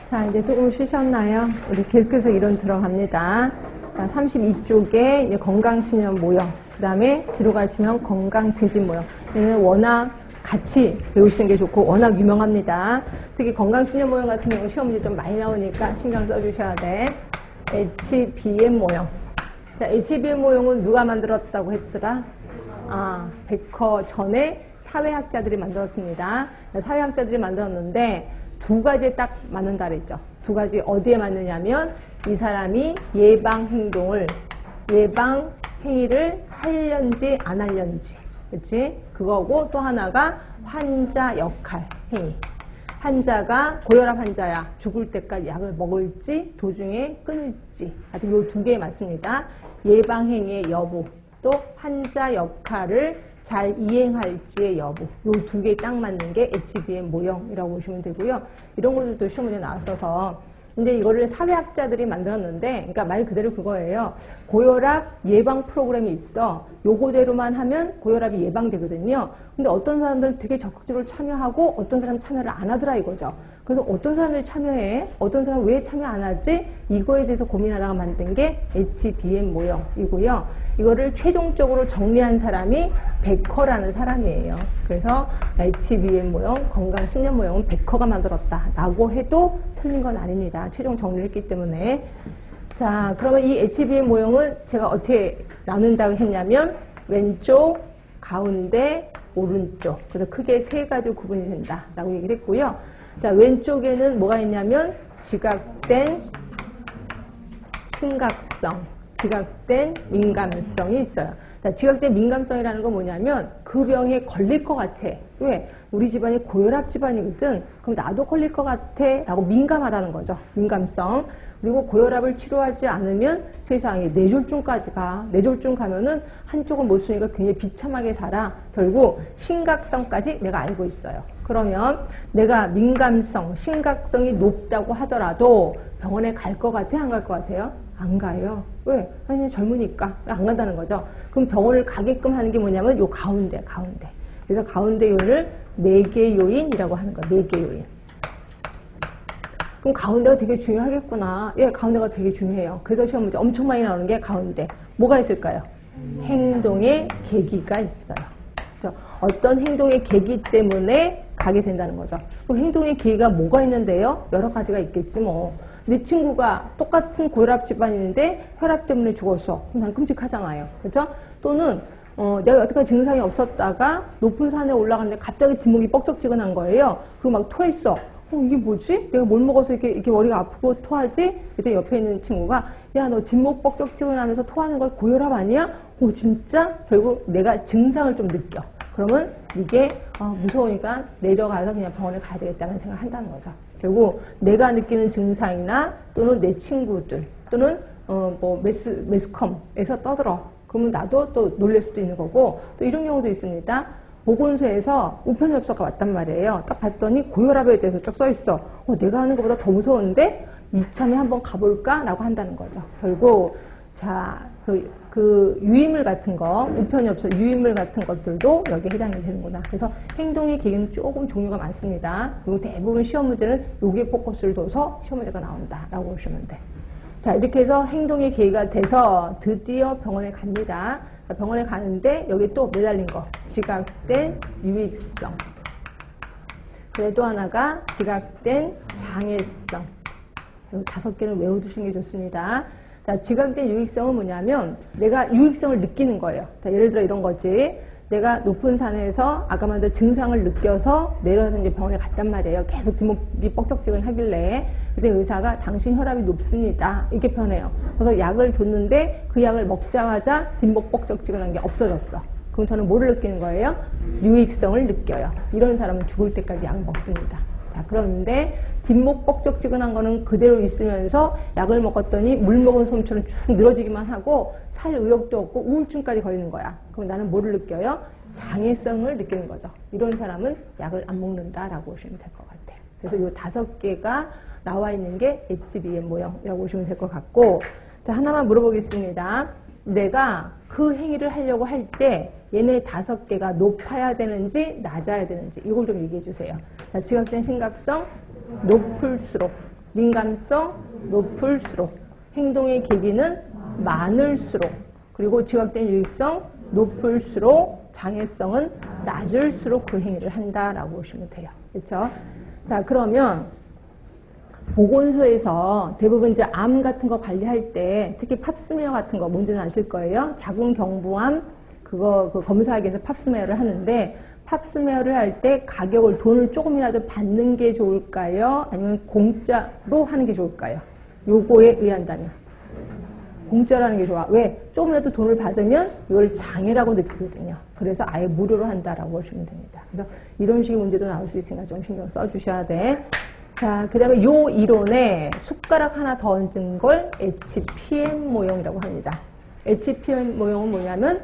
자, 이제 조금 쉬셨나요? 우리 계속해서 이론 들어갑니다. 자, 32쪽에 이제 건강신념 모형, 그 다음에 뒤로 가시면 건강증진 모형. 얘는 워낙 같이 배우시는 게 좋고 워낙 유명합니다. 특히 건강신념 모형 같은 경우 시험 문제 좀 많이 나오니까 신경 써주셔야 돼. HBM 모형. 자, HBM 모형은 누가 만들었다고 했더라? 베커 전에 사회학자들이 만들었습니다. 사회학자들이 만들었는데 두 가지에 딱 맞는다 그랬죠. 두 가지 어디에 맞느냐면 이 사람이 예방 행위를 할련지 안 할련지, 그렇지? 그거고 또 하나가 환자 역할 행위. 환자가 고혈압 환자야. 죽을 때까지 약을 먹을지 도중에 끊을지. 하여튼 요 두 개에 맞습니다. 예방 행위의 여부, 또 환자 역할을 잘 이행할지의 여부. 요 두 개에 딱 맞는 게 HBM 모형이라고 보시면 되고요. 이런 것들도 시험 문제 나왔어서. 근데 이거를 사회학자들이 만들었는데, 그러니까 말 그대로 그거예요. 고혈압 예방 프로그램이 있어. 요거대로만 하면 고혈압이 예방되거든요. 근데 어떤 사람들은 되게 적극적으로 참여하고 어떤 사람은 참여를 안 하더라 이거죠. 그래서 어떤 사람들이 참여해? 어떤 사람은 왜 참여 안 하지? 이거에 대해서 고민하다가 만든 게 HBM 모형이고요. 이거를 최종적으로 정리한 사람이 베커라는 사람이에요. 그래서 HBM 모형, 건강신념 모형은 베커가 만들었다라고 해도 틀린 건 아닙니다. 최종 정리를 했기 때문에. 자, 그러면 이 HBM 모형은 제가 어떻게 나눈다고 했냐면 왼쪽, 가운데, 오른쪽. 그래서 크게 세 가지 구분이 된다라고 얘기를 했고요. 자, 왼쪽에는 뭐가 있냐면 지각된 심각성, 지각된 민감성이 있어요. 자, 지각된 민감성이라는 건 뭐냐면 그 병에 걸릴 것 같아. 왜? 우리 집안이 고혈압 집안이거든. 그럼 나도 걸릴 것 같아 라고 민감하다는 거죠. 민감성. 그리고 고혈압을 치료하지 않으면 세상에 뇌졸중까지 가. 뇌졸중 가면은 한쪽은 못 쓰니까 굉장히 비참하게 살아. 결국 심각성까지 내가 알고 있어요. 그러면 내가 민감성, 심각성이 높다고 하더라도 병원에 갈 것 같아? 안 갈 것 같아요? 안 가요. 왜? 아니, 젊으니까. 안 간다는 거죠. 그럼 병원을 가게끔 하는 게 뭐냐면 요 가운데. 그래서 가운데 요인을 매개 요인이라고 하는 거예요. 매개 요인. 그럼 가운데가 되게 중요하겠구나. 예, 가운데가 되게 중요해요. 그래서 시험 문제 엄청 많이 나오는 게 가운데. 뭐가 있을까요? 행동의 계기가 있어요. 그렇죠? 어떤 행동의 계기 때문에 가게 된다는 거죠. 그럼 행동의 계기가 뭐가 있는데요? 여러 가지가 있겠지 뭐. 내 친구가 똑같은 고혈압 집안인데 혈압 때문에 죽었어. 그럼 난 끔찍하잖아요. 그렇죠? 또는 내가 여태까지 증상이 없었다가 높은 산에 올라갔는데 갑자기 뒷목이 뻑적지근한 거예요. 그리고 막 토했어. 이게 뭐지? 내가 뭘 먹어서 이렇게 머리가 아프고 토하지? 그때 옆에 있는 친구가 야, 너 뒷목 뻑적지근하면서 토하는 거 고혈압 아니야? 진짜? 결국 내가 증상을 좀 느껴. 그러면 이게 무서우니까 내려가서 그냥 병원에 가야 되겠다는 생각을 한다는 거죠. 결국 내가 느끼는 증상이나 또는 내 친구들 또는 매스컴에서 떠들어. 그러면 나도 또 놀랄 수도 있는 거고 또 이런 경우도 있습니다. 보건소에서 우편협서가 왔단 말이에요. 딱 봤더니 고혈압에 대해서 쭉 써있어. 내가 하는 것보다 더 무서운데 이참에 한번 가볼까? 라고 한다는 거죠. 결국 자, 그 유인물 같은 거, 우편협서 유인물 같은 것들도 여기에 해당이 되는구나. 그래서 행동의 계기는 조금 종류가 많습니다. 그리고 대부분 시험 문제는 여기에 포커스를 둬서 시험 문제가 나온다라고 보시면 돼. 자, 이렇게 해서 행동의 계기가 돼서 드디어 병원에 갑니다. 병원에 가는데 여기 또 매달린 거. 지각된 유익성. 그래도 하나가 지각된 장애성. 이 5개는 외워두시는 게 좋습니다. 자, 지각된 유익성은 뭐냐면 내가 유익성을 느끼는 거예요. 자, 예를 들어 이런 거지. 내가 높은 산에서 아까 말한 증상을 느껴서 내려서 이제 병원에 갔단 말이에요. 계속 뒷목이 뻑적지근 하길래. 그때 의사가 당신 혈압이 높습니다. 이렇게 표현해요. 그래서 약을 줬는데 그 약을 먹자마자 뒷목 뻑적지근한 게 없어졌어. 그럼 저는 뭐를 느끼는 거예요? 유익성을 느껴요. 이런 사람은 죽을 때까지 약을 먹습니다. 자, 그런데 뒷목 뻑적지근한 거는 그대로 있으면서 약을 먹었더니 물 먹은 솜처럼 쭉 늘어지기만 하고 살 의욕도 없고 우울증까지 걸리는 거야. 그럼 나는 뭐를 느껴요? 장애성을 느끼는 거죠. 이런 사람은 약을 안 먹는다라고 보시면 될 것 같아요. 그래서 이 5개가 나와 있는 게 HBM 모형이라고 보시면 될 것 같고, 자, 하나만 물어보겠습니다. 내가 그 행위를 하려고 할 때 얘네 5개가 높아야 되는지 낮아야 되는지 이걸 좀 얘기해 주세요. 자, 지각된 심각성, 높을수록, 민감성 높을수록, 행동의 계기는 많을수록, 그리고 지각된 유익성 높을수록, 장애성은 낮을수록 그 행위를 한다라고 보시면 돼요. 그렇죠? 자, 그러면 보건소에서 대부분 이제 암 같은 거 관리할 때 특히 팝스메어 같은 거 뭔지는 아실 거예요. 자궁경부암 그거 검사하기 위해서 팝스메어를 하는데 팝스메어를 할 때 가격을 돈을 조금이라도 받는 게 좋을까요? 아니면 공짜로 하는 게 좋을까요? 요거에 의한다면 공짜로 하는 게 좋아. 왜? 조금이라도 돈을 받으면 이걸 장애라고 느끼거든요. 그래서 아예 무료로 한다라고 보시면 됩니다. 그래서 이런 식의 문제도 나올 수 있으니까 좀 신경 써주셔야 돼. 자, 그 다음에 요 이론에 숟가락 하나 더 얹은 걸 HPN 모형이라고 합니다. HPN 모형은 뭐냐면